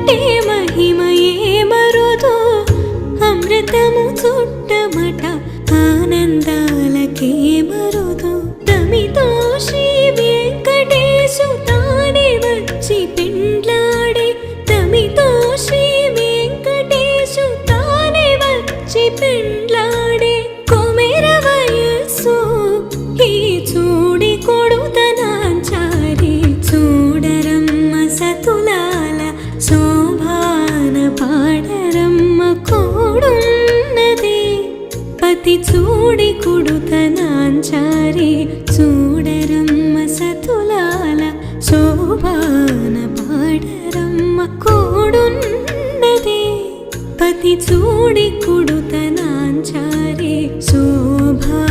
కంటే మహిమయే మరుదు అమృతము చుట్టమట ఆనందాలకే మరుదు తమితో శ్రీ వెంకటేశు తానే వచ్చి పెండ్లాడే తమితో శ్రీ వెంకటేశు తానే వచ్చి పెండ్లాడే కొమెర వయస్సు ఈ చూడి కొడుతనాంచారి చూడరమ్మ సతులాల శోభాన పాడరమ్మ కోడున్నది పతి చూడి కొడుతనాంచారి చూడరమ్మ సతులాల శోభాన పాడరమ్మ కోడున్నది పతి చూడి కొడుతనాంచారి శోభా